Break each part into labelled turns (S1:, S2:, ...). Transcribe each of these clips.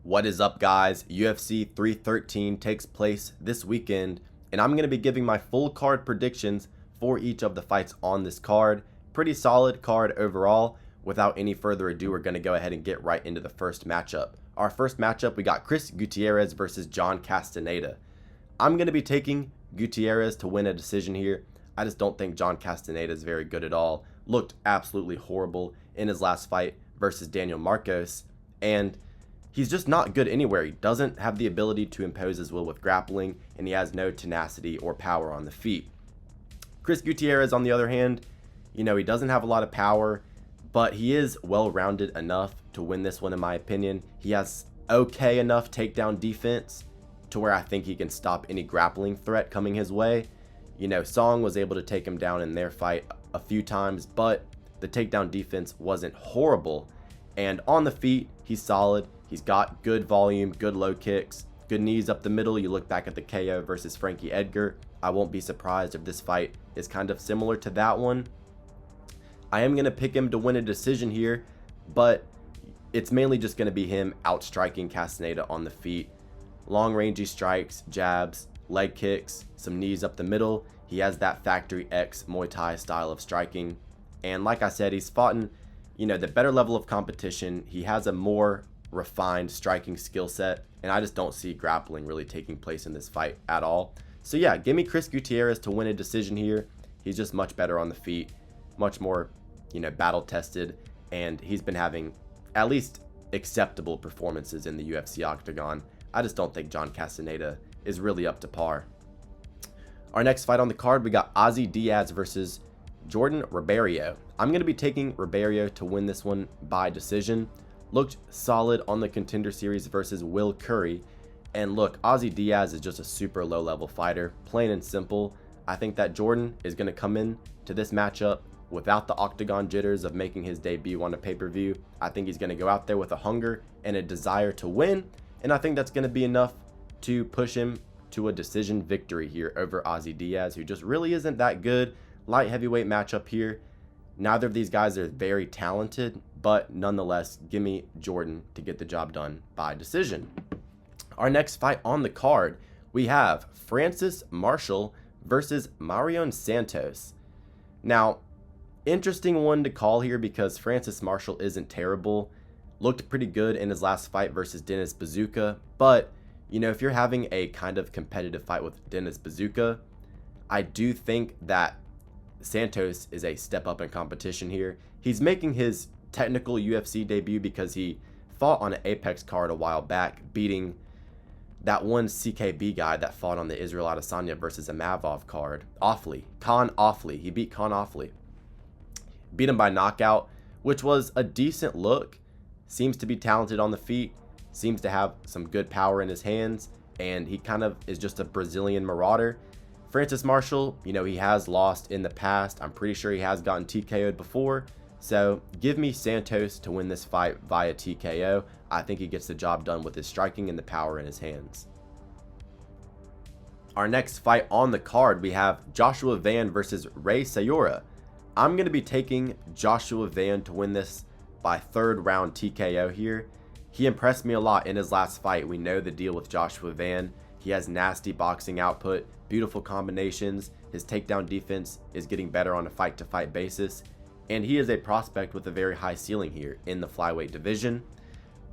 S1: What is up, guys? UFC 313 takes place this weekend, and I'm going to be giving my full card predictions for each of the fights on this card. Pretty solid card overall. Without any further ado, we're going to go ahead and get right into the first matchup. Our first matchup, we got Chris Gutierrez versus John Castaneda. I'm going to be taking Gutierrez to win a decision here. I just don't think John Castaneda is very good at all. Looked absolutely horrible in his last fight versus Daniel Marcos, and he's just not good anywhere. He doesn't have the ability to impose his will with grappling, and he has no tenacity or power on the feet. Chris Gutierrez, on the other hand, he doesn't have a lot of power, but he is well-rounded enough to win this one, in my opinion. He has okay enough takedown defense to where I think he can stop any grappling threat coming his way. Song was able to take him down in their fight a few times, but the takedown defense wasn't horrible. And on the feet, he's solid. He's got good volume, good low kicks, good knees up the middle. You look back at the KO versus Frankie Edgar. I won't be surprised if this fight is kind of similar to that one. I am going to pick him to win a decision here, but it's mainly just going to be him outstriking Castaneda on the feet. Long rangey strikes, jabs, leg kicks, some knees up the middle. He has that Factory X Muay Thai style of striking. And like I said, he's fought in, the better level of competition. He has a more refined striking skill set, and I just don't see grappling really taking place in this fight at all. So yeah, give me Chris Gutierrez to win a decision here. He's just much better on the feet, much more, battle tested, and he's been having at least acceptable performances in the UFC octagon. I just don't think John Castaneda is really up to par. Our next fight on the card, we got Diaz versus Jordan Ribeiro. I'm going to be taking Ribeiro to win this one by decision. Looked solid on the Contender Series versus Will Curry. And look, Diaz is just a super low-level fighter, plain and simple. I think that Jordan is going to come in to this matchup without the octagon jitters of making his debut on a pay-per-view. I think he's going to go out there with a hunger and a desire to win, and I think that's going to be enough to push him to a decision victory here over Diaz, who just really isn't that good. Light heavyweight matchup here. Neither of these guys are very talented, but nonetheless, give me Jordan to get the job done by decision. Our next fight on the card, we have Francis Marshall versus Marion Santos. Now, interesting one to call here because Francis Marshall isn't terrible. Looked pretty good in his last fight versus Dennis Bazooka, but if you're having a kind of competitive fight with Dennis Bazooka, I do think that Santos is a step up in competition here. He's making his technical UFC debut because he fought on an Apex card a while back, beating that one CKB guy that fought on the Israel Adesanya versus Amavov card. Khan Offley. He beat Khan Offley. Beat him by knockout, which was a decent look. Seems to be talented on the feet. Seems to have some good power in his hands. And he kind of is just a Brazilian marauder. Francis Marshall, he has lost in the past. I'm pretty sure he has gotten TKO'd before. So give me Santos to win this fight via TKO. I think he gets the job done with his striking and the power in his hands. Our next fight on the card, we have Joshua Van versus Ray Sayura. I'm going to be taking Joshua Van to win this by third round TKO here. He impressed me a lot in his last fight. We know the deal with Joshua Van. He has nasty boxing output, beautiful combinations. His takedown defense is getting better on a fight-to-fight basis. And he is a prospect with a very high ceiling here in the flyweight division.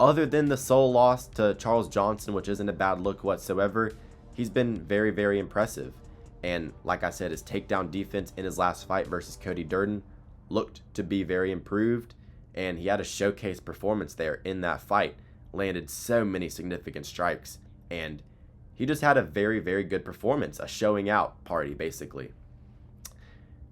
S1: Other than the sole loss to Charles Johnson, which isn't a bad look whatsoever, he's been very, very impressive. And like I said, his takedown defense in his last fight versus Cody Durden looked to be very improved. And he had a showcase performance there in that fight. Landed so many significant strikes. And he just had a very, very good performance. A showing out party, basically.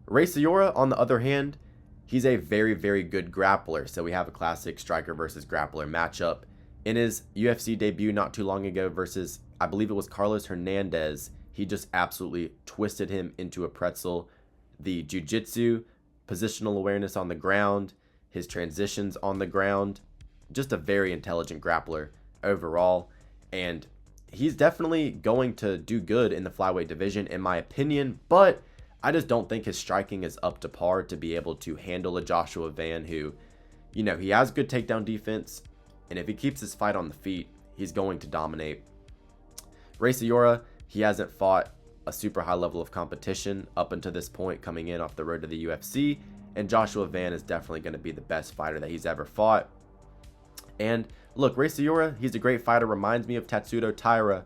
S1: Ray Sayura, on the other hand, he's a very, very good grappler. So we have a classic striker versus grappler matchup. In his UFC debut not too long ago versus, I believe it was Carlos Hernandez, he just absolutely twisted him into a pretzel. The jiu-jitsu, positional awareness on the ground, his transitions on the ground, just a very intelligent grappler overall. And he's definitely going to do good in the flyweight division, in my opinion, but I just don't think his striking is up to par to be able to handle a Joshua Van who, he has good takedown defense, and if he keeps his fight on the feet, he's going to dominate. Raysiora, he hasn't fought a super high level of competition up until this point coming in off the road to the UFC, and Joshua Van is definitely going to be the best fighter that he's ever fought. And look, Raysiora, he's a great fighter, reminds me of Tatsuro Taira,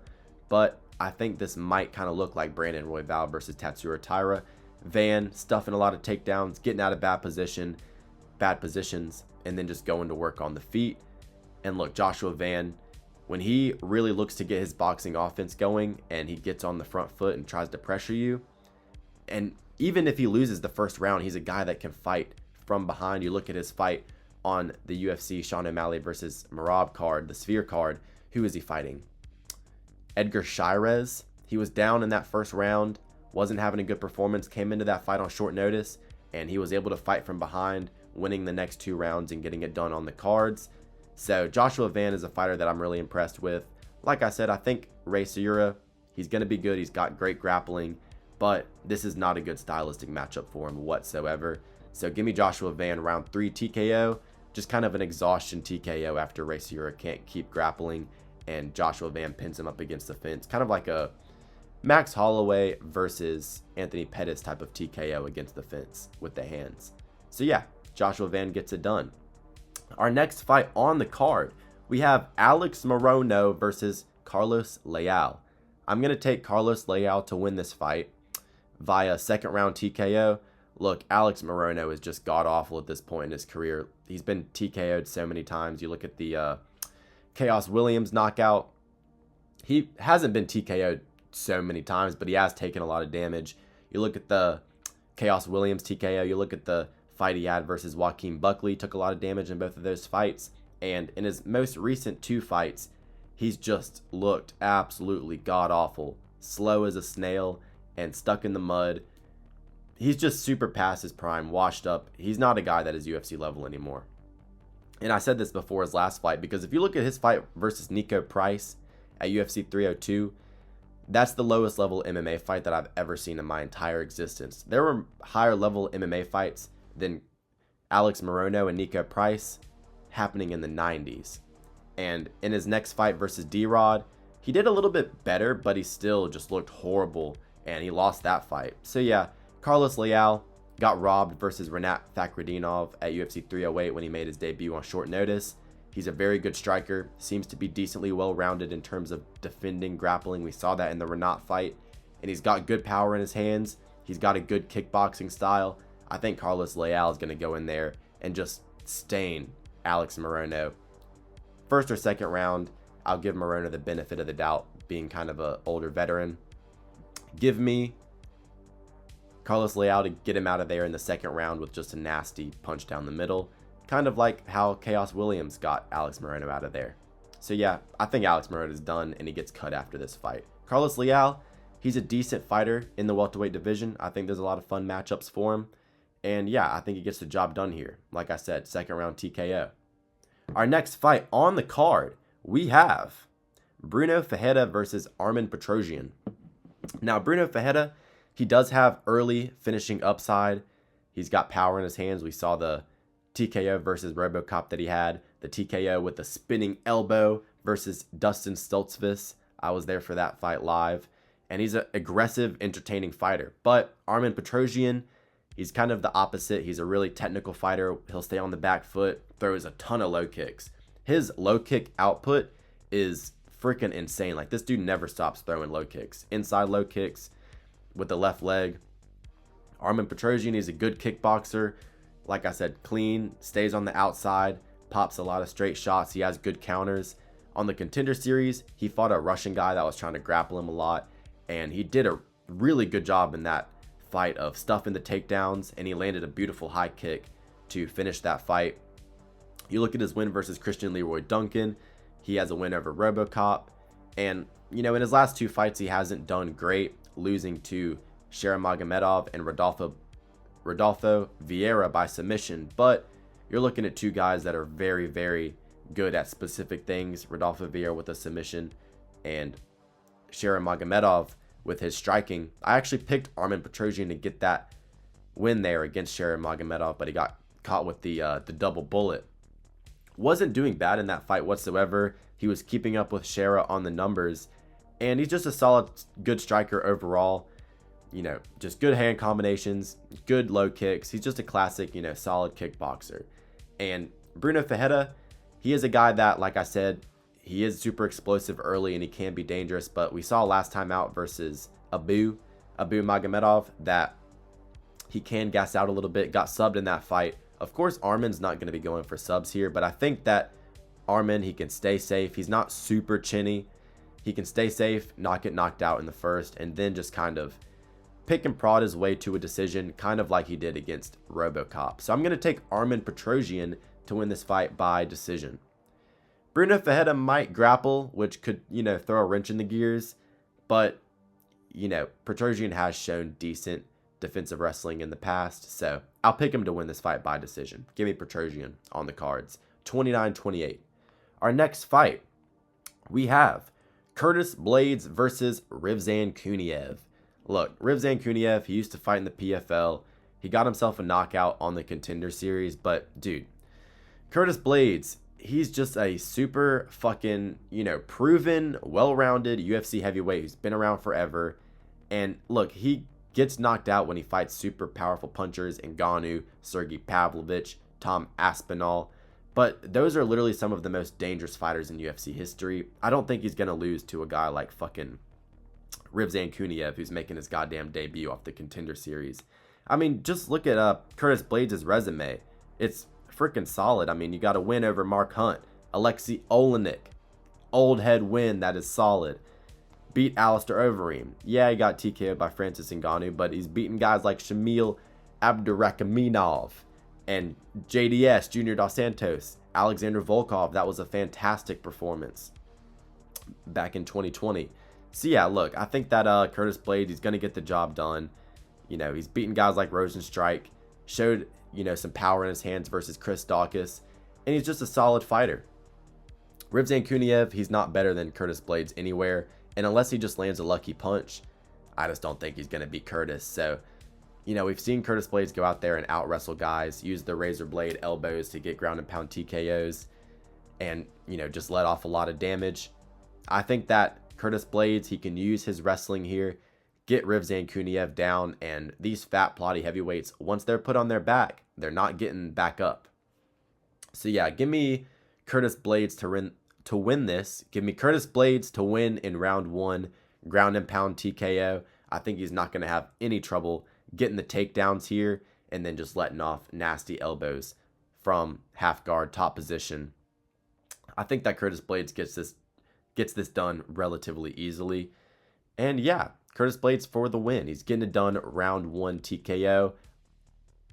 S1: but I think this might kind of look like Brandon Royval versus Tatsuro Taira. Van stuffing a lot of takedowns, getting out of bad positions, and then just going to work on the feet. And look, Joshua Van, when he really looks to get his boxing offense going and he gets on the front foot and tries to pressure you, and even if he loses the first round, he's a guy that can fight from behind. You look at his fight on the UFC Sean O'Malley versus Merab card, the Sphere card. Who is he fighting? Edgar Shirez. He was down in that first round, wasn't having a good performance, came into that fight on short notice, and he was able to fight from behind, winning the next 2 rounds and getting it done on the cards. So Joshua Van is a fighter that I'm really impressed with. Like I said, I think Raysiora, he's going to be good. He's got great grappling, but this is not a good stylistic matchup for him whatsoever. So give me Joshua Van round 3 TKO, just kind of an exhaustion TKO after Raysiora can't keep grappling, and Joshua Van pins him up against the fence. Kind of like a Max Holloway versus Anthony Pettis type of TKO against the fence with the hands. So yeah, Joshua Van gets it done. Our next fight on the card, we have Alex Morono versus Carlos Leal. I'm going to take Carlos Leal to win this fight via second round TKO. Look, Alex Morono is just god-awful at this point in his career. He's been TKO'd so many times. You look at the Chaos Williams knockout. He hasn't been TKO'd so many times, but he has taken a lot of damage. You look at the Chaos Williams TKO. You look at the fight he had versus Joaquin Buckley. Took a lot of damage in both of those fights. And in his most recent 2 fights, he's just looked absolutely god-awful. Slow as a snail and stuck in the mud. He's just super past his prime, washed up. He's not a guy that is UFC level anymore. And I said this before his last fight, because if you look at his fight versus Nico Price at UFC 302, that's the lowest level MMA fight that I've ever seen in my entire existence. There were higher level MMA fights than Alex Morono and Nico Price happening in the 90s. And in his next fight versus D-Rod, he did a little bit better, but he still just looked horrible, and he lost that fight. So yeah, Carlos Leal got robbed versus Renat Fakhretdinov at UFC 308 when he made his debut on short notice. He's a very good striker, seems to be decently well-rounded in terms of defending, grappling. We saw that in the Renat fight, and he's got good power in his hands. He's got a good kickboxing style. I think Carlos Leal is going to go in there and just stain Alex Morono. First or second round, I'll give Morono the benefit of the doubt, being kind of an older veteran. Give me Carlos Leal to get him out of there in the second round with just a nasty punch down the middle. Kind of like how Chaos Williams got Alex Morono out of there. So yeah, I think Alex Morono is done and he gets cut after this fight. Carlos Leal, he's a decent fighter in the welterweight division. I think there's a lot of fun matchups for him. And yeah, I think he gets the job done here. Like I said, second round TKO. Our next fight on the card, we have Bruno Ferreira versus Armen Petrosyan. Now, Bruno Ferreira, he does have early finishing upside. He's got power in his hands. We saw the TKO versus RoboCop that he had. The TKO with the spinning elbow versus Dustin Stoltzfus. I was there for that fight live. And he's an aggressive, entertaining fighter. But Armen Petrosyan, he's kind of the opposite. He's a really technical fighter. He'll stay on the back foot, throws a ton of low kicks. His low kick output is freaking insane. Like, this dude never stops throwing low kicks. Inside low kicks with the left leg. Armen Petrosyan, he's a good kickboxer. Like I said, clean, stays on the outside, pops a lot of straight shots. He has good counters. On the Contender Series, he fought a Russian guy that was trying to grapple him a lot, and he did a really good job in that fight of stuffing the takedowns, and he landed a beautiful high kick to finish that fight. You look at his win versus Christian Leroy Duncan, he has a win over RoboCop, and you know, in his last 2 fights he hasn't done great, losing to Sharon Magomedov and Rodolfo Vieira by submission, but you're looking at 2 guys that are very, very good at specific things. Rodolfo Vieira with a submission and Sharon Magomedov with his striking. I actually picked Armen Petrosyan to get that win there against Sharon Magomedov, but he got caught with the double bullet. Wasn't doing bad in that fight whatsoever. He was keeping up with Shera on the numbers. And he's just a solid, good striker overall. You know, just good hand combinations, good low kicks. He's just a classic, you know, solid kickboxer. And Bruno Ferreira, he is a guy that, like I said, he is super explosive early and he can be dangerous. But we saw last time out versus Abu Magomedov that he can gas out a little bit, got subbed in that fight. Of course, Armin's not going to be going for subs here, but I think that Armin, he can stay safe. He's not super chinny. He can stay safe, not get knocked out in the first, and then just kind of pick and prod his way to a decision, kind of like he did against RoboCop. So I'm going to take Armin Petrosyan to win this fight by decision. Bruno Ferreira might grapple, which could, you know, throw a wrench in the gears, but, you know, Petrosyan has shown decent defensive wrestling in the past, so I'll pick him to win this fight by decision. Give me Petrosyan on the cards. 29-28. Our next fight, we have Curtis Blaydes versus Rizvan Kuniev. Look, Rizvan Kuniev, he used to fight in the PFL. He got himself a knockout on the Contender Series, but dude, Curtis Blaydes, he's just a super fucking, you know, proven, well-rounded UFC heavyweight who's been around forever. And look, he gets knocked out when he fights super powerful punchers, Ngannou, Sergey Pavlovich, Tom Aspinall. But those are literally some of the most dangerous fighters in UFC history. I don't think he's going to lose to a guy like fucking Rizvan Kuniev, who's making his goddamn debut off the Contender Series. I mean, just look at Curtis Blaydes' resume. It's freaking solid. I mean, you got a win over Mark Hunt, Alexei Olenek. Old head win, that is solid. Beat Alistair Overeem. Yeah, he got TKO'd by Francis Ngannou, but he's beaten guys like Shamil Abdurakhimov and JDS, Junior Dos Santos, Alexander Volkov. That was a fantastic performance back in 2020. So yeah, look, I think that Curtis Blaydes, he's going to get the job done. You know, he's beaten guys like Rosenstrike, showed, you know, some power in his hands versus Chris Daukaus, and he's just a solid fighter. Rizvan Kuniev, he's not better than Curtis Blaydes anywhere, and unless he just lands a lucky punch, I just don't think he's going to beat Curtis. So, you know, we've seen Curtis Blaydes go out there and out-wrestle guys, use the razor blade elbows to get ground and pound TKOs, and, you know, just let off a lot of damage. I think that Curtis Blaydes, he can use his wrestling here, get Rizvan Kuniev down, and these fat, plotty heavyweights, once they're put on their back, they're not getting back up. So yeah, give me Curtis Blaydes to win this. Give me Curtis Blaydes to win in round 1, ground and pound TKO. I think he's not going to have any trouble getting the takedowns here and then just letting off nasty elbows from half guard, top position. I think that Curtis Blaydes gets this done relatively easily. And yeah, Curtis Blaydes for the win. He's getting it done round 1 TKO.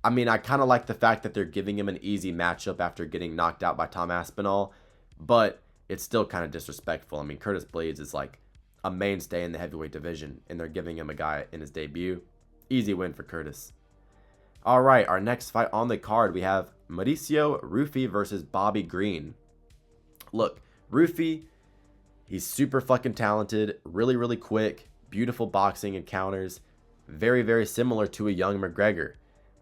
S1: I mean, I kind of like the fact that they're giving him an easy matchup after getting knocked out by Tom Aspinall, but it's still kind of disrespectful. I mean, Curtis Blaydes is like a mainstay in the heavyweight division, and they're giving him a guy in his debut. Easy win for Curtis. All right, our next fight on the card, we have Mauricio Ruffy versus Bobby Green. Look, Ruffy, he's super fucking talented, really, really quick, beautiful boxing and counters, very, very similar to a young McGregor.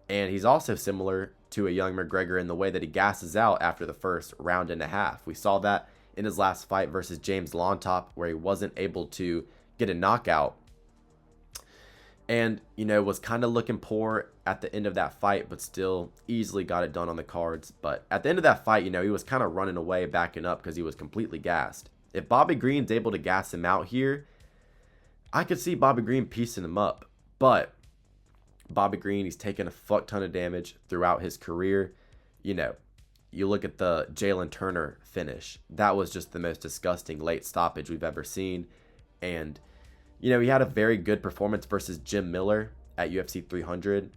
S1: And he's also similar to a young McGregor in the way that he gasses out after the first round and a half. We saw that in his last fight versus James Lontop, where he wasn't able to get a knockout. And, you know, was kind of looking poor at the end of that fight, but still easily got it done on the cards. But at the end of that fight, you know, he was kind of running away, backing up because he was completely gassed. If Bobby Green's able to gas him out here, I could see Bobby Green piecing him up. But Bobby Green, he's taken a fuck ton of damage throughout his career. You know, you look at the Jalen Turner finish. That was just the most disgusting late stoppage we've ever seen. And, you know, he had a very good performance versus Jim Miller at UFC 300.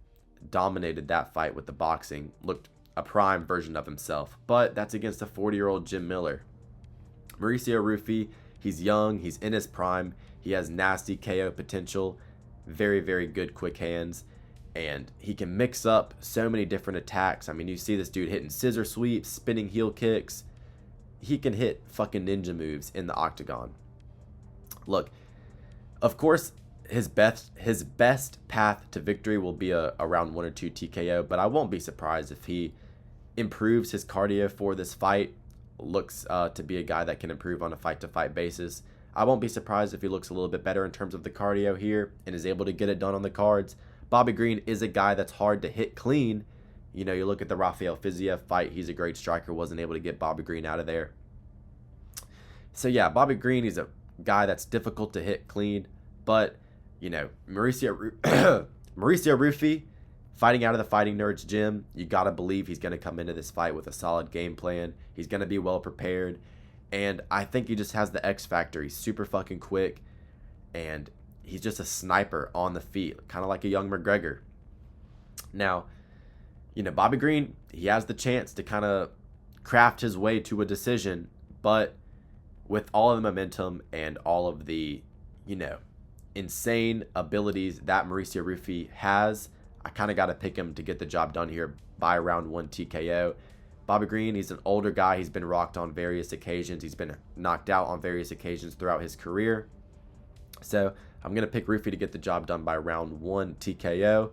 S1: Dominated that fight with the boxing. Looked a prime version of himself. But that's against a 40-year-old Jim Miller. Mauricio Ruffy, he's young. He's in his prime. He has nasty KO potential. Very, very good quick hands. And he can mix up so many different attacks. I mean, you see this dude hitting scissor sweeps, spinning heel kicks. He can hit fucking ninja moves in the octagon. Look, of course, his best path to victory will be a round 1 or 2 TKO, but I won't be surprised if he improves his cardio for this fight. looks to be a guy that can improve on a fight-to-fight basis. I won't be surprised if he looks a little bit better in terms of the cardio here and is able to get it done on the cards. Bobby Green is a guy that's hard to hit clean. You know, you look at the Rafael Fiziev fight, he's a great striker, wasn't able to get Bobby Green out of there. So yeah, Bobby Green, he's a guy that's difficult to hit clean, but, you know, Mauricio Ruffy, fighting out of the Fighting Nerds gym, you got to believe he's going to come into this fight with a solid game plan. He's going to be well prepared, and I think he just has the X factor. He's super fucking quick, and he's just a sniper on the feet, kind of like a young McGregor. Now, you know, Bobby Green, he has the chance to kind of craft his way to a decision, but with all of the momentum and all of the, you know, insane abilities that Mauricio Ruffy has, I kind of got to pick him to get the job done here by round 1 TKO. Bobby Green, he's an older guy. He's been rocked on various occasions. He's been knocked out on various occasions throughout his career. So I'm going to pick Ruffy to get the job done by round 1 TKO.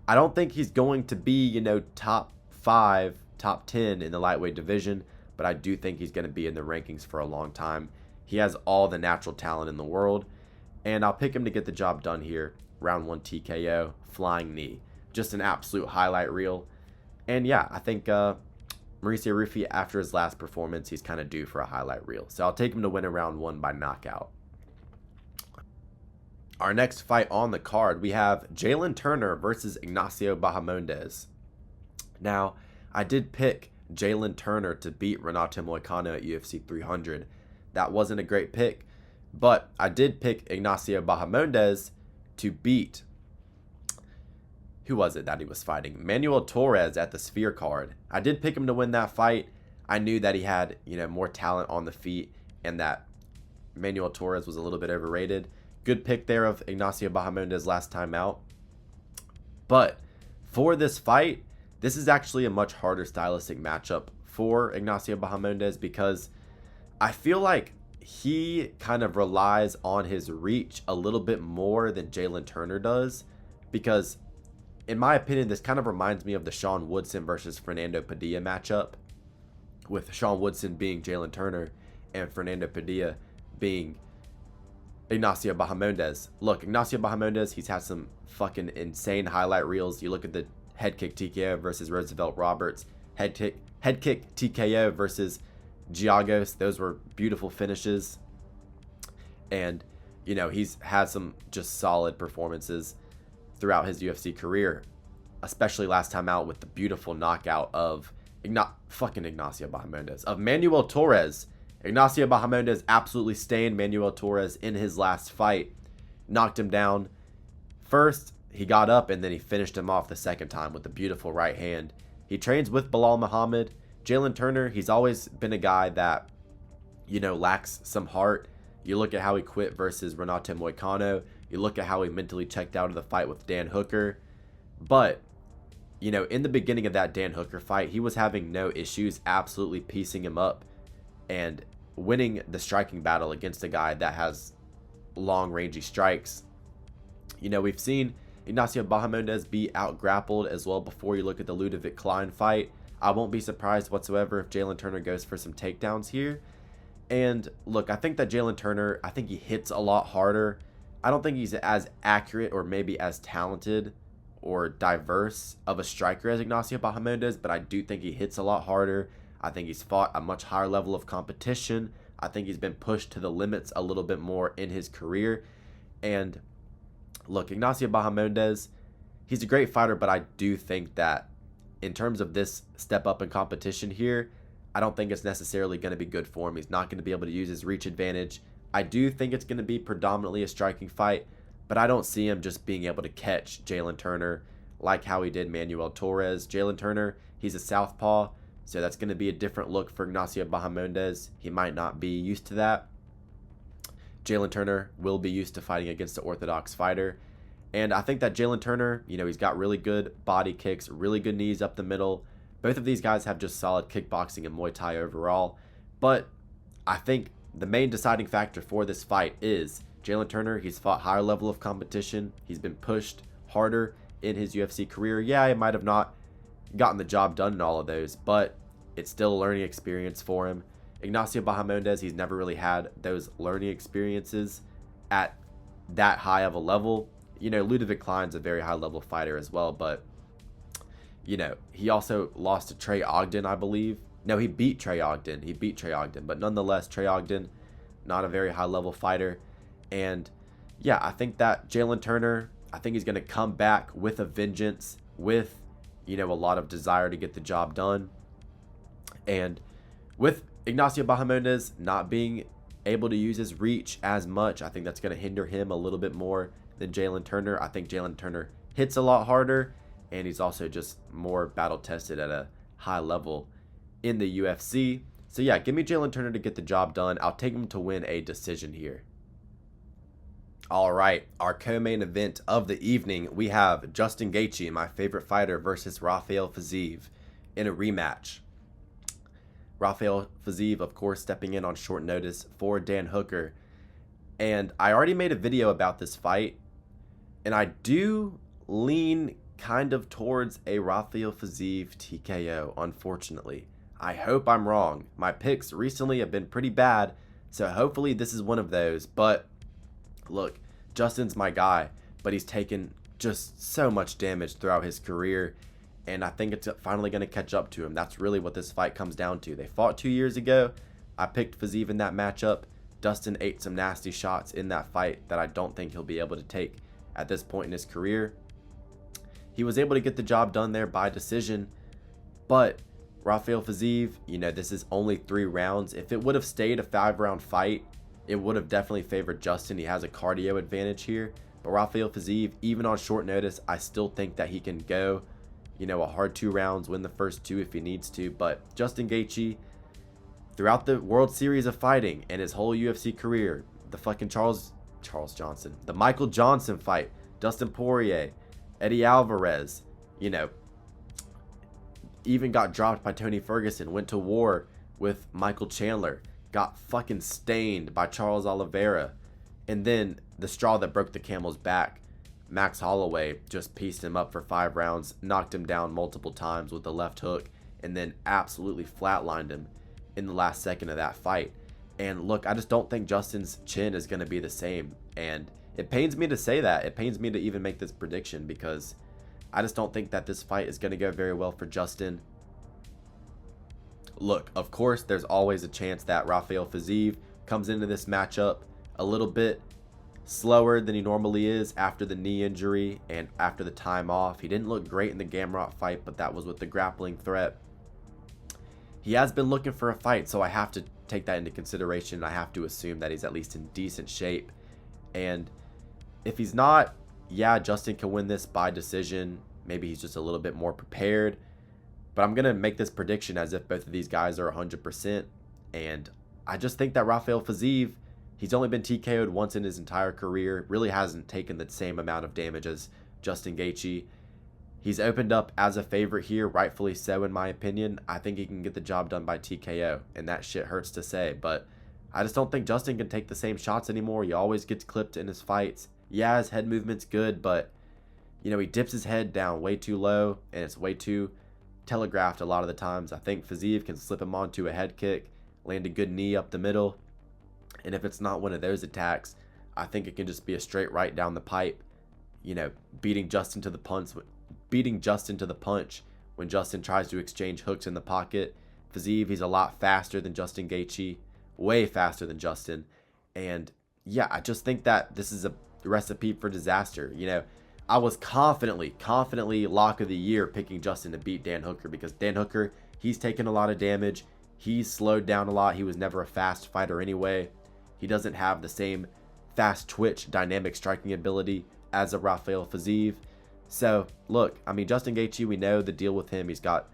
S1: I don't think he's going to be, you know, top 5, top 10 in the lightweight division, but I do think he's going to be in the rankings for a long time. He has all the natural talent in the world, and I'll pick him to get the job done here. Round 1 TKO, flying knee. Just an absolute highlight reel. And yeah, I think Mauricio Ruffy, after his last performance, he's kind of due for a highlight reel. So I'll take him to win in round 1 by knockout. Our next fight on the card, we have Jalen Turner versus Ignacio Bahamondes. Now, I did pick Jalen Turner to beat Renato Moicano at UFC 300. That wasn't a great pick, but I did pick Ignacio Bahamondes to beat, who was it that he was fighting? Manuel Torres at the Sphere card. I did pick him to win that fight. I knew that he had, you know, more talent on the feet and that Manuel Torres was a little bit overrated. Good pick there of Ignacio Bahamondes last time out. But for this fight, this is actually a much harder stylistic matchup for Ignacio Bahamondes because I feel like he kind of relies on his reach a little bit more than Jalen Turner does, because in my opinion, this kind of reminds me of the Sean Woodson versus Fernando Padilla matchup, with Sean Woodson being Jalen Turner and Fernando Padilla being Ignacio Bahamondes. Look, Ignacio Bahamondes, he's had some fucking insane highlight reels. You look at the head kick TKO versus Roosevelt Roberts, head kick TKO versus Giagos. Those were beautiful finishes. And, you know, he's had some just solid performances throughout his UFC career, especially last time out with the beautiful knockout of Ignacio Bahamondes, of Manuel Torres. Ignacio Bahamondes absolutely stained Manuel Torres in his last fight, knocked him down. First, he got up and then he finished him off the second time with a beautiful right hand. He trains with Bilal Muhammad. Jalen Turner, he's always been a guy that, you know, lacks some heart. You look at how he quit versus Renato Moicano. You look at how he mentally checked out of the fight with Dan Hooker. But, you know, in the beginning of that Dan Hooker fight, he was having no issues absolutely piecing him up and winning the striking battle against a guy that has long, rangy strikes. You know, we've seen Ignacio Bahamondes be out-grappled as well before. You look at the Ludovic Klein fight. I won't be surprised whatsoever if Jalen Turner goes for some takedowns here. And look, I think that Jalen Turner, I think he hits a lot harder. I don't think he's as accurate or maybe as talented or diverse of a striker as Ignacio Bahamondes, but I do think he hits a lot harder. I think he's fought a much higher level of competition. I think he's been pushed to the limits a little bit more in his career. And look, Ignacio Bahamondes, he's a great fighter, but I do think that in terms of this step up in competition here, I don't think it's necessarily going to be good for him. He's not going to be able to use his reach advantage. I do think it's going to be predominantly a striking fight, but I don't see him just being able to catch Jalen Turner like how he did Manuel Torres. Jalen Turner, he's a southpaw, so that's going to be a different look for Ignacio Bahamondes. He might not be used to that. Jalen Turner will be used to fighting against an orthodox fighter. And I think that Jalen Turner, you know, he's got really good body kicks, really good knees up the middle. Both of these guys have just solid kickboxing and Muay Thai overall. But I think the main deciding factor for this fight is Jalen Turner. He's fought higher level of competition. He's been pushed harder in his UFC career. Yeah, he might have not gotten the job done in all of those, but It's still a learning experience for him. Ignacio Bahamondes, he's never really had those learning experiences at that high of a level. You know, Ludovic Klein's a very high level fighter as well, but, you know, he also lost to Trey Ogden, I believe. No, he beat Trey Ogden. But nonetheless, Trey Ogden, not a very high level fighter. And yeah, I think that Jalen Turner, I think he's going to come back with a vengeance, with, you know, a lot of desire to get the job done. And with Ignacio Bahamondes not being able to use his reach as much, I think that's going to hinder him a little bit more than Jalen Turner. I think Jalen Turner hits a lot harder, and he's also just more battle tested at a high level in the UFC. So yeah, give me Jalen Turner to get the job done. I'll take him to win a decision here. All right, our co-main event of the evening, we have Justin Gaethje, my favorite fighter, versus Rafael Fiziev in a rematch. Rafael Fiziev, of course, stepping in on short notice for Dan Hooker. And I already made a video about this fight, and I do lean kind of towards a Rafael Fiziev TKO, unfortunately. I hope I'm wrong. My picks recently have been pretty bad, so hopefully this is one of those. But look, Justin's my guy, but he's taken just so much damage throughout his career, and I think it's finally going to catch up to him. That's really what this fight comes down to. They fought 2 years ago. I picked Fiziev in that matchup. Dustin ate some nasty shots in that fight that I don't think he'll be able to take at this point in his career. He was able to get the job done there by decision, but Rafael Fiziev, you know, this is only 3 rounds. If it would have stayed a 5-round fight, it would have definitely favored Justin. He has a cardio advantage here. But Rafael Fiziev, even on short notice, I still think that he can go, you know, a hard 2 rounds, win the first 2 if he needs to. But Justin Gaethje, throughout the World Series of Fighting and his whole UFC career, the fucking the Michael Johnson fight, Dustin Poirier, Eddie Alvarez, you know, even got dropped by Tony Ferguson, went to war with Michael Chandler, got fucking stained by Charles Oliveira, and then the straw that broke the camel's back, Max Holloway just pieced him up for 5 rounds, knocked him down multiple times with the left hook, and then absolutely flatlined him in the last second of that fight. And look, I just don't think Justin's chin is going to be the same, and it pains me to say that. It pains me to even make this prediction, because I just don't think that this fight is going to go very well for Justin. Look, of course, there's always a chance that Rafael Fiziev comes into this matchup a little bit slower than he normally is after the knee injury and after the time off. He didn't look great in the Gamrot fight, but that was with the grappling threat. He has been looking for a fight, so I have to take that into consideration. I have to assume that he's at least in decent shape. And if he's not, yeah, Justin can win this by decision. Maybe he's just a little bit more prepared. But I'm going to make this prediction as if both of these guys are 100%. And I just think that Rafael Fiziev, he's only been TKO'd once in his entire career. Really hasn't taken the same amount of damage as Justin Gaethje. He's opened up as a favorite here, rightfully so in my opinion. I think he can get the job done by TKO. And that shit hurts to say. But I just don't think Justin can take the same shots anymore. He always gets clipped in his fights. Yeah, his head movement's good, but, you know, he dips his head down way too low, and it's way too telegraphed a lot of the times. I think Fiziev can slip him onto a head kick, land a good knee up the middle, and if it's not one of those attacks, I think it can just be a straight right down the pipe, you know, beating Justin to the punch when Justin tries to exchange hooks in the pocket. Fiziev, he's a lot faster than Justin Gaethje, way faster than Justin, and yeah, I just think that this is a recipe for disaster. You know, I was confidently lock of the year picking Justin to beat Dan Hooker, because Dan Hooker, he's taken a lot of damage. He's slowed down a lot. He was never a fast fighter anyway. He doesn't have the same fast twitch, dynamic striking ability as a Rafael Fiziev. So, look, I mean, Justin Gaethje, we know the deal with him. He's got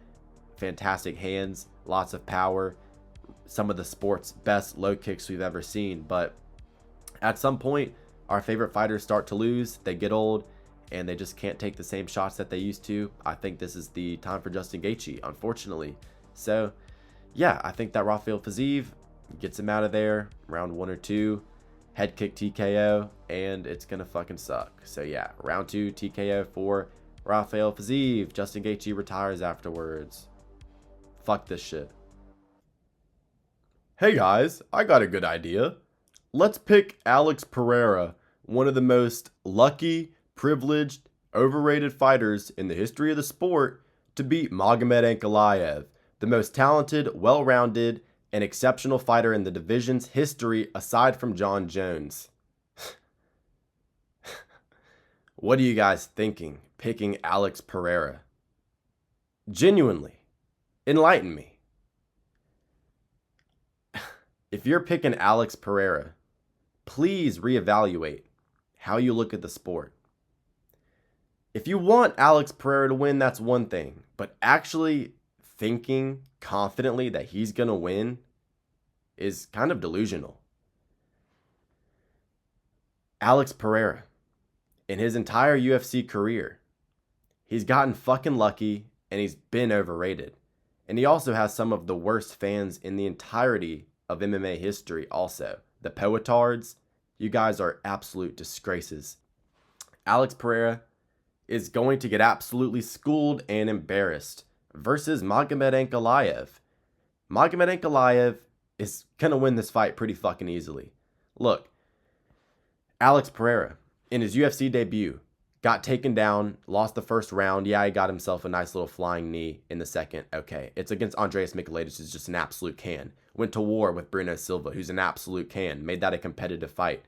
S1: fantastic hands, lots of power, some of the sport's best low kicks we've ever seen. But at some point, our favorite fighters start to lose. They get old, and they just can't take the same shots that they used to. I think this is the time for Justin Gaethje, unfortunately. So, yeah, I think that Rafael Fiziev gets him out of there, round 1 or 2, head kick TKO, and it's going to fucking suck. So, yeah, round 2 TKO for Rafael Fiziev. Justin Gaethje retires afterwards. Fuck this shit. Hey guys, I got a good idea. Let's pick Alex Pereira, one of the most lucky, privileged, overrated fighters in the history of the sport, to beat Magomed Ankalaev, the most talented, well-rounded, and exceptional fighter in the division's history aside from John Jones. What are you guys thinking, picking Alex Pereira? Genuinely, enlighten me. If you're picking Alex Pereira, please reevaluate how you look at the sport. If you want Alex Pereira to win, that's one thing, but actually thinking confidently that he's going to win is kind of delusional. Alex Pereira, in his entire UFC career, he's gotten fucking lucky and he's been overrated. And he also has some of the worst fans in the entirety of MMA history also. The Poetards, you guys are absolute disgraces. Alex Pereira is going to get absolutely schooled and embarrassed versus Magomed Ankalaev. Magomed Ankalaev is going to win this fight pretty fucking easily. Look, Alex Pereira, in his UFC debut, got taken down, lost the first round. Yeah, he got himself a nice little flying knee in the second. Okay, it's against Andreas Michailidis, who's just an absolute can. Went to war with Bruno Silva, who's an absolute can. Made that a competitive fight.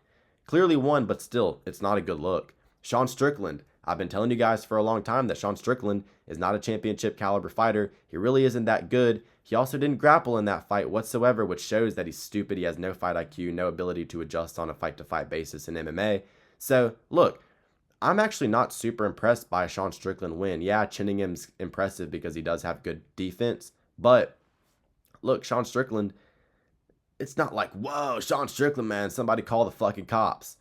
S1: Clearly won, but still, it's not a good look. Sean Strickland, I've been telling you guys for a long time that Sean Strickland is not a championship caliber fighter. He really isn't that good. He also didn't grapple in that fight whatsoever, which shows that he's stupid. He has no fight IQ, no ability to adjust on a fight-to-fight basis in MMA. So, look, I'm actually not super impressed by a Sean Strickland win. Yeah, Chinningham's impressive because he does have good defense. But, look, Sean Strickland, it's not like, whoa, Sean Strickland, man, somebody call the fucking cops.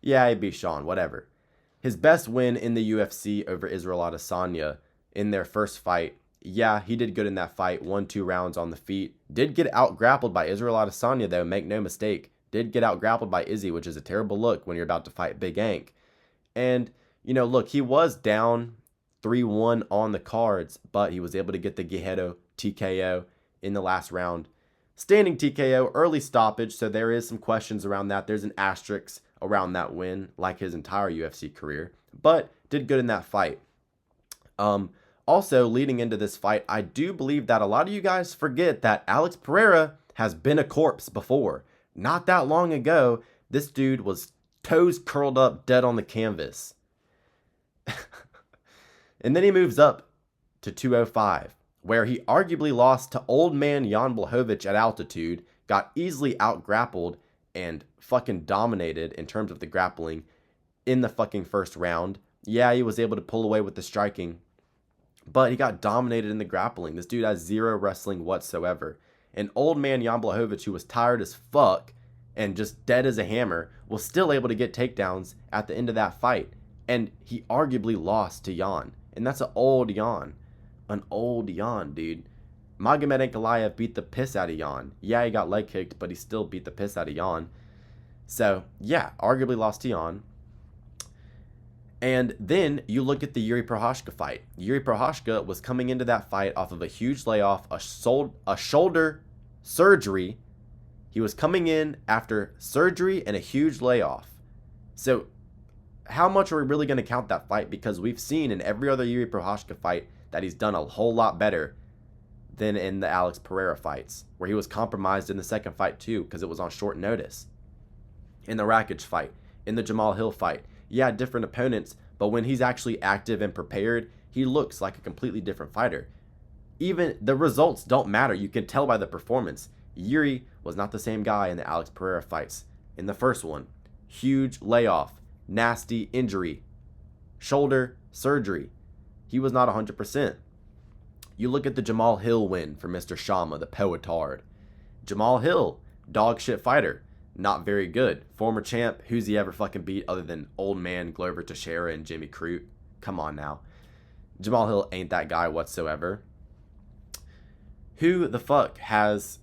S1: Yeah, he'd be Sean, whatever. His best win in the UFC over Israel Adesanya in their first fight. Yeah, he did good in that fight. Won 2 rounds on the feet. Did get out-grappled by Israel Adesanya, though, make no mistake. Did get out-grappled by Izzy, which is a terrible look when you're about to fight Big Ank. And, you know, look, he was down 3-1 on the cards, but he was able to get the Guerrero TKO in the last round. Standing TKO, early stoppage, so there is some questions around that. There's an asterisk around that win, like his entire UFC career, but did good in that fight. Also, leading into this fight, I do believe that a lot of you guys forget that Alex Pereira has been a corpse before. Not that long ago, this dude was toes curled up, dead on the canvas. And then he moves up to 205, where he arguably lost to old man Jan Blachowicz at altitude, got easily out-grappled, and fucking dominated in terms of the grappling in the fucking first round. Yeah, he was able to pull away with the striking, but he got dominated in the grappling. This dude has zero wrestling whatsoever. And old man Jan Blachowicz, who was tired as fuck and just dead as a hammer, was still able to get takedowns at the end of that fight. And he arguably lost to Jan. And that's an old Jan. An old Jan, dude. Magomed Ankalaev beat the piss out of Jan. Yeah, he got leg kicked, but he still beat the piss out of Jan. So, yeah, arguably lost to Jan. And then you look at the Yuri Prochazka fight. Yuri Prochazka was coming into that fight off of a huge layoff, a shoulder surgery. He was coming in after surgery and a huge layoff. So, how much are we really going to count that fight? Because we've seen in every other Yuri Prochazka fight that he's done a whole lot better than in the Alex Pereira fights, where he was compromised in the second fight too because it was on short notice. In the Rakic fight, in the Jamal Hill fight, yeah, different opponents, but when he's actually active and prepared, he looks like a completely different fighter. Even the results don't matter. You can tell by the performance. Yuri was not the same guy in the Alex Pereira fights. In the first one, huge layoff, nasty injury, shoulder surgery. He was not 100%. You look at the Jamal Hill win for Mr. Shama, the Poetard. Jamal Hill, dog shit fighter, not very good. Former champ, who's he ever fucking beat other than old man Glover Teixeira and Jimmy Crute? Come on now. Jamal Hill ain't that guy whatsoever. Who the fuck has,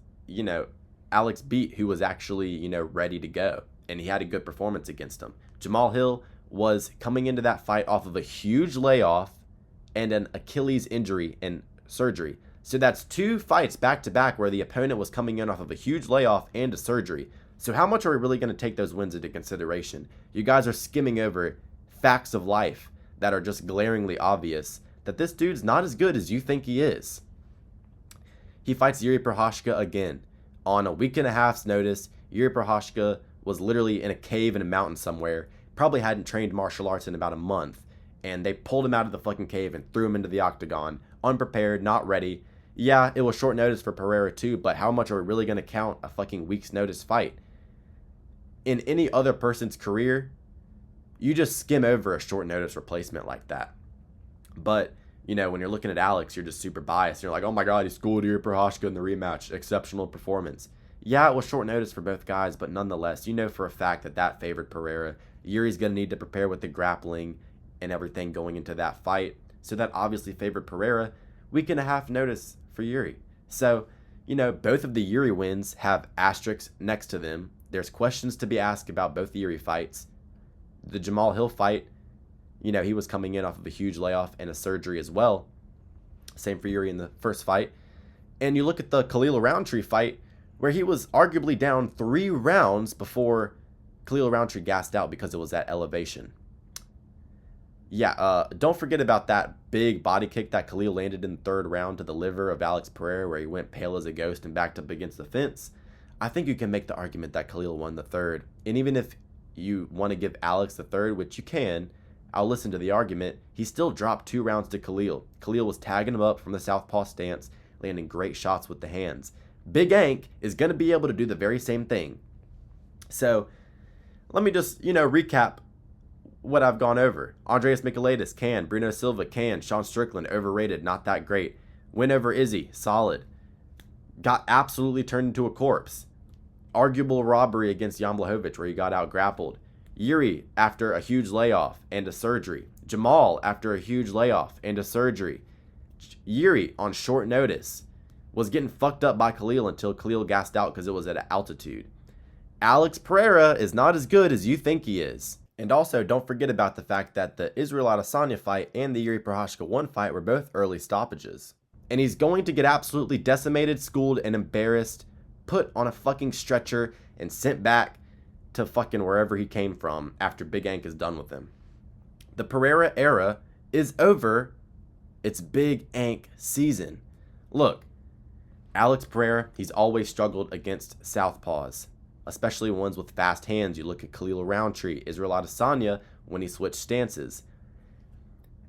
S1: Alex beat who was actually, ready to go? And he had a good performance against him. Jamal Hill was coming into that fight off of a huge layoff and an Achilles injury and surgery. So that's 2 fights back to back where the opponent was coming in off of a huge layoff and a surgery. So how much are we really going to take those wins into consideration? You guys are skimming over facts of life that are just glaringly obvious that this dude's not as good as you think he is. He fights Yuri Prochazka again. On a week and a half's notice, Yuri Prochazka was literally in a cave in a mountain somewhere, probably hadn't trained martial arts in about a month, and they pulled him out of the fucking cave and threw him into the octagon, unprepared, not ready. Yeah, it was short notice for Pereira too, but how much are we really going to count a fucking week's notice fight? In any other person's career, you just skim over a short notice replacement like that. But, you know, when you're looking at Alex, you're just super biased. You're like, oh my god, he schooled Yuri Prochazka in the rematch. Exceptional performance. Yeah, it was short notice for both guys, but nonetheless, you know for a fact that that favored Pereira. Yuri's going to need to prepare with the grappling and everything going into that fight. So that obviously favored Pereira. Week and a half notice for Yuri. So, you know, both of the Yuri wins have asterisks next to them. There's questions to be asked about both the Yuri fights. The Jamal Hill fight, you know, he was coming in off of a huge layoff and a surgery as well. Same for Yuri in the first fight. And you look at the Khalil Roundtree fight, where he was arguably down 3 rounds before Khalil Roundtree gassed out because it was at elevation. Yeah, don't forget about that big body kick that Khalil landed in the 3rd round to the liver of Alex Pereira, where he went pale as a ghost and backed up against the fence. I think you can make the argument that Khalil won the 3rd. And even if you want to give Alex the 3rd, which you can, I'll listen to the argument. He still dropped 2 rounds to Khalil. Khalil was tagging him up from the southpaw stance, landing great shots with the hands. Big Ank is going to be able to do the very same thing. So, let me just, you know, recap what I've gone over. Andreas Michailidis, can. Bruno Silva, can. Sean Strickland, overrated, not that great. Win over Izzy, solid. Got absolutely turned into a corpse. Arguable robbery against Jan Blachowicz, where he got out grappled. Yuri, after a huge layoff and a surgery. Jamal, after a huge layoff and a surgery. Yuri, on short notice, was getting fucked up by Khalil until Khalil gassed out because it was at altitude. Alex Pereira is not as good as you think he is. And also, don't forget about the fact that the Israel Adesanya fight and the Yuri Prochazka 1 fight were both early stoppages. And he's going to get absolutely decimated, schooled, and embarrassed, put on a fucking stretcher, and sent back to fucking wherever he came from after Big Ank is done with him. The Pereira era is over. It's Big Ank season. Look, Alex Pereira, he's always struggled against southpaws, especially ones with fast hands. You look at Khalil Roundtree, Israel Adesanya when he switched stances.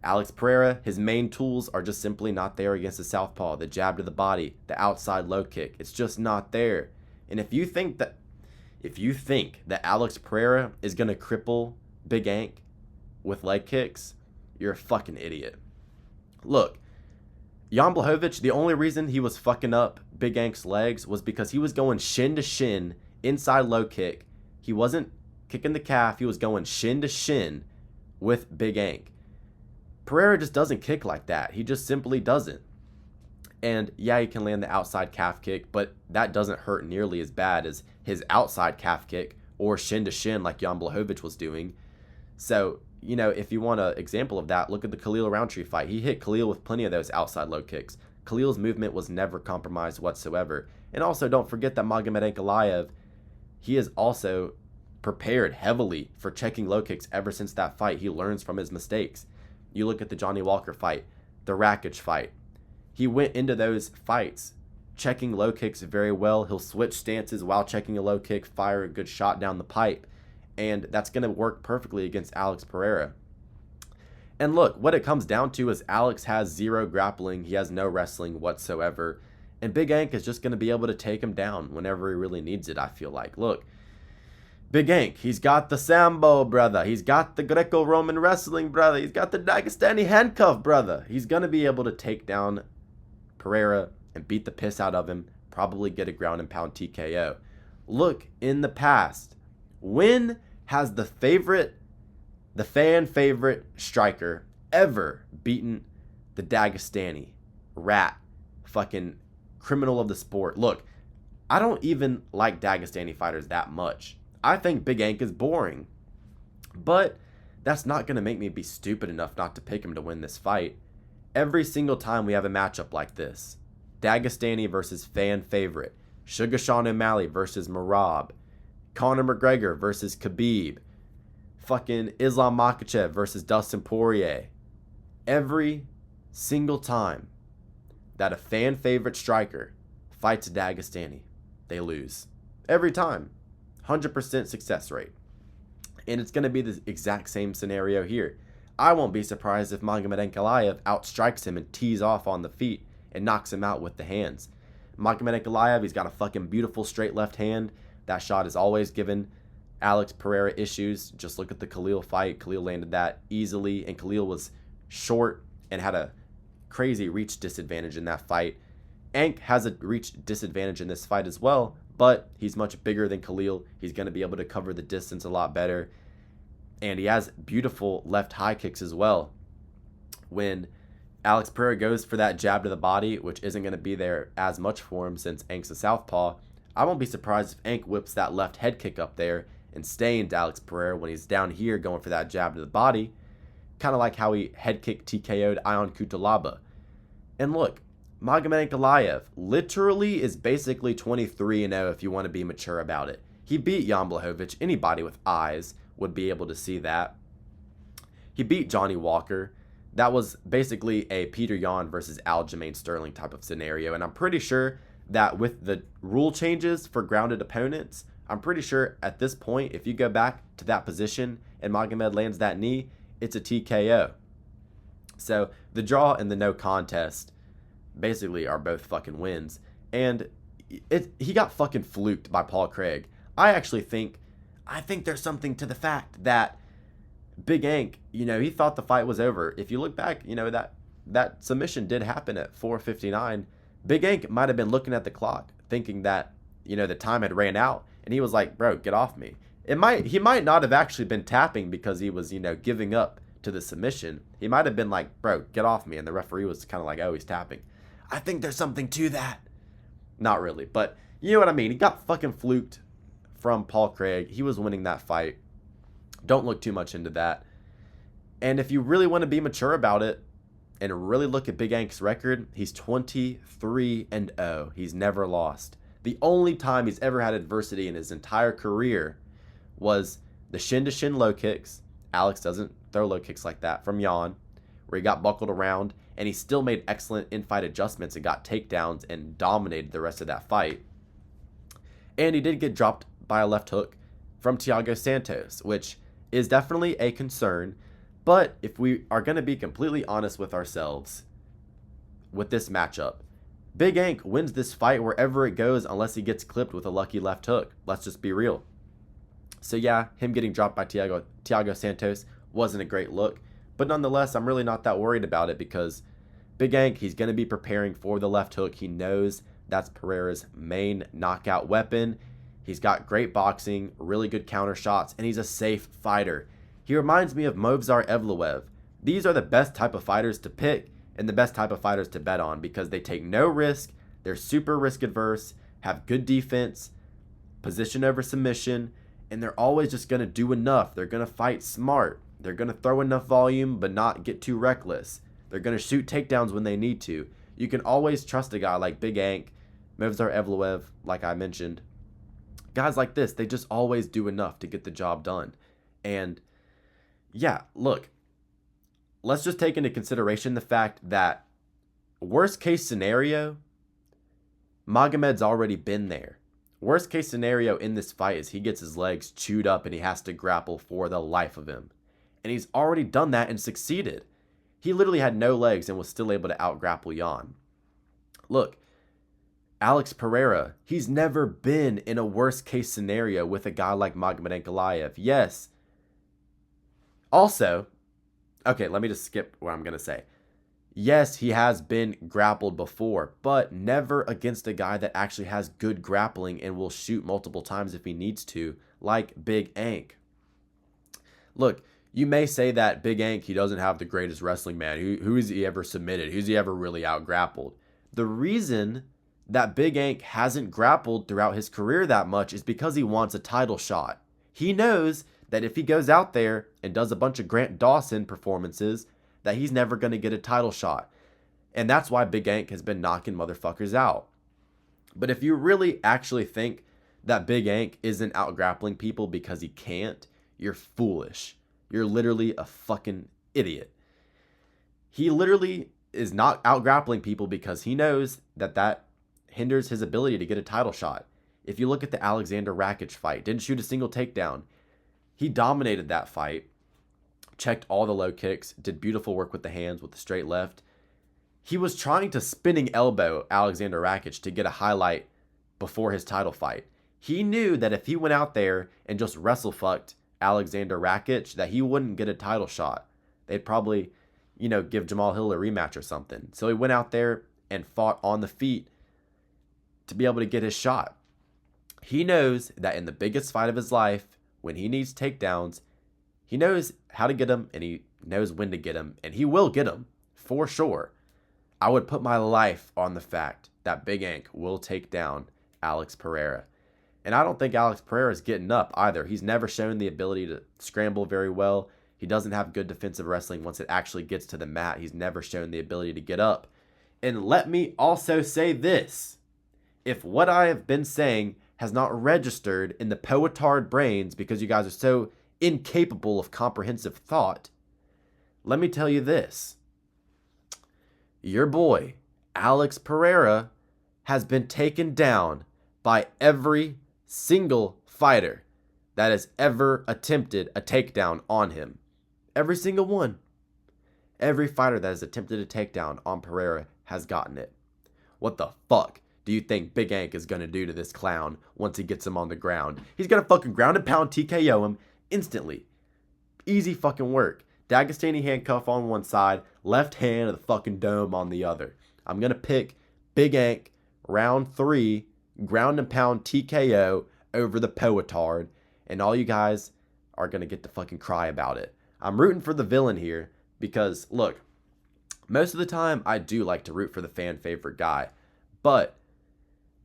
S1: Alex Pereira, his main tools are just simply not there against the southpaw. The jab to the body, the outside low kick, it's just not there. And if you think that Alex Pereira is going to cripple Big Ank with leg kicks, you're a fucking idiot. Look, Jan Blachowicz, the only reason he was fucking up Big Ank's legs was because he was going shin to shin, inside low kick. He wasn't kicking the calf, he was going shin to shin with Big Ank. Pereira just doesn't kick like that. He just simply doesn't. And yeah, he can land the outside calf kick, but that doesn't hurt nearly as bad as his outside calf kick or shin to shin like Jan Blachowicz was doing. So, you know, if you want an example of that, look at the Khalil Roundtree fight. He hit Khalil with plenty of those outside low kicks. Khalil's movement was never compromised whatsoever. And also, don't forget that Magomed Ankalaev, he is also prepared heavily for checking low kicks ever since that fight. He learns from his mistakes. You look at the Johnny Walker fight, the Rakic fight. He went into those fights checking low kicks very well. He'll switch stances while checking a low kick, fire a good shot down the pipe. And that's going to work perfectly against Alex Pereira. And look, what it comes down to is Alex has 0 grappling. He has no wrestling whatsoever. And Big Ank is just going to be able to take him down whenever he really needs it, I feel like. Look, Big Ank, he's got the Sambo, brother. He's got the Greco-Roman wrestling, brother. He's got the Dagestani handcuff, brother. He's going to be able to take down Pereira and beat the piss out of him, probably get a ground and pound TKO. Look, in the past, when has the fan favorite striker ever beaten the Dagestani rat, fucking criminal of the sport? Look, I don't even like Dagestani fighters that much. I think Big Ank is boring. But that's not going to make me be stupid enough not to pick him to win this fight. Every single time we have a matchup like this, Dagestani versus fan favorite, Sugar Sean O'Malley versus Marab, Conor McGregor versus Khabib, fucking Islam Makhachev versus Dustin Poirier. Every single time that a fan favorite striker fights a Dagestani, they lose. Every time. 100% success rate. And it's going to be the exact same scenario here. I won't be surprised if Magomed Ankalaev outstrikes him and tees off on the feet and knocks him out with the hands. Magomed Ankalaev, he's got a fucking beautiful straight left hand. That shot has always given Alex Pereira issues. Just look at the Khalil fight. Khalil landed that easily, and Khalil was short and had a crazy reach disadvantage in that fight. Ank has a reach disadvantage in this fight as well, but he's much bigger than Khalil. He's going to be able to cover the distance a lot better. And he has beautiful left high kicks as well. When Alex Pereira goes for that jab to the body, which isn't going to be there as much for him since Ank's a southpaw, I won't be surprised if Ank whips that left head kick up there and stains Alex Pereira when he's down here going for that jab to the body. Kind of like how he head kicked TKO'd Ion Kutalaba. And look, Magomed Ankalaev literally is basically 23-0 if you want to be mature about it. He beat Jan Blachowicz. Anybody with eyes would be able to see that. He beat Johnny Walker. That was basically a Peter Yan versus Aljamain Sterling type of scenario. And I'm pretty sure that with the rule changes for grounded opponents, I'm pretty sure at this point, if you go back to that position and Magomed lands that knee, it's a TKO. So the draw and the no contest basically are both fucking wins. And he got fucking fluked by Paul Craig. I think there's something to the fact that Big Ank, he thought the fight was over. If you look back, that submission did happen at 4:59. Big Ank might have been looking at the clock thinking that, the time had ran out, and he was like, bro, get off me. He might not have actually been tapping because he was, giving up to the submission. He might have been like, bro, get off me. And the referee was kind of like, oh, he's tapping. I think there's something to that. Not really, but you know what I mean. He got fucking fluked from Paul Craig. He was winning that fight. Don't look too much into that. And if you really want to be mature about it and really look at Big Ank's record, he's 23-0. He's never lost. The only time he's ever had adversity in his entire career was the shin-to-shin low kicks. Alex doesn't throw low kicks like that from Jan, where he got buckled around, and he still made excellent in-fight adjustments and got takedowns and dominated the rest of that fight. And he did get dropped by a left hook from Thiago Santos, which is definitely a concern. But if we are going to be completely honest with ourselves with this matchup, Big Ank wins this fight wherever it goes unless he gets clipped with a lucky left hook. Let's just be real. So yeah, him getting dropped by Thiago Santos wasn't a great look. But nonetheless, I'm really not that worried about it because Big Ank, he's going to be preparing for the left hook. He knows that's Pereira's main knockout weapon. He's got great boxing, really good counter shots, and he's a safe fighter. He reminds me of Movsar Evloev. These are the best type of fighters to pick and the best type of fighters to bet on because they take no risk, they're super risk adverse, have good defense, position over submission, and they're always just going to do enough. They're going to fight smart. They're going to throw enough volume but not get too reckless. They're going to shoot takedowns when they need to. You can always trust a guy like Big Ank, Movsar Evloev, like I mentioned. Guys like this, they just always do enough to get the job done. And yeah, look, let's just take into consideration the fact that worst case scenario, Magomed's already been there. Worst case scenario in this fight is he gets his legs chewed up and he has to grapple for the life of him. And he's already done that and succeeded. He literally had no legs and was still able to out-grapple Jan. Look, Alex Pereira, he's never been in a worst case scenario with a guy like Magomed Ankalaev. Yes. Also, okay, let me just skip what I'm going to say. Yes, he has been grappled before, but never against a guy that actually has good grappling and will shoot multiple times if he needs to, like Big Ank. Look, you may say that Big Ank, he doesn't have the greatest wrestling, man. Who has he ever submitted? Who's he ever really out-grappled? The reason that Big Ank hasn't grappled throughout his career that much is because he wants a title shot. He knows that if he goes out there and does a bunch of Grant Dawson performances, that he's never going to get a title shot. And that's why Big Ank has been knocking motherfuckers out. But if you really actually think that Big Ank isn't out grappling people because he can't, you're foolish. You're literally a fucking idiot. He literally is not out grappling people because he knows that hinders his ability to get a title shot. If you look at the Alexander Rakic fight, didn't shoot a single takedown. He dominated that fight, checked all the low kicks, did beautiful work with the hands with the straight left. He was trying to spinning elbow Alexander Rakic to get a highlight before his title fight. He knew that if he went out there and just wrestle fucked Alexander Rakic, that he wouldn't get a title shot. They'd probably, give Jamal Hill a rematch or something. So he went out there and fought on the feet to be able to get his shot. He knows that in the biggest fight of his life, when he needs takedowns, he knows how to get them and he knows when to get them, and he will get them for sure. I would put my life on the fact that Big Ank will take down Alex Pereira. And I don't think Alex Pereira is getting up either. He's never shown the ability to scramble very well. He doesn't have good defensive wrestling once it actually gets to the mat. He's never shown the ability to get up. And let me also say this. If what I have been saying has not registered in the poetard brains because you guys are so incapable of comprehensive thought, let me tell you this. Your boy, Alex Pereira, has been taken down by every single fighter that has ever attempted a takedown on him. Every single one. Every fighter that has attempted a takedown on Pereira has gotten it. What the fuck do you think Big Ank is going to do to this clown once he gets him on the ground? He's going to fucking ground and pound TKO him instantly. Easy fucking work. Dagestani handcuff on one side, left hand of the fucking dome on the other. I'm going to pick Big Ank round 3, ground and pound TKO over the poetard, and all you guys are going to get to fucking cry about it. I'm rooting for the villain here because, look, most of the time I do like to root for the fan favorite guy, but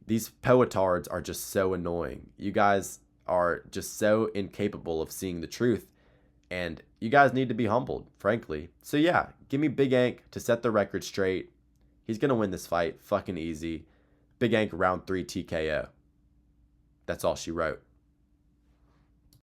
S1: these poetards are just so annoying. You guys are just so incapable of seeing the truth, and you guys need to be humbled, frankly. So yeah, give me Big Ank to set the record straight. He's going to win this fight fucking easy. Big Ank round 3 TKO. That's all she wrote.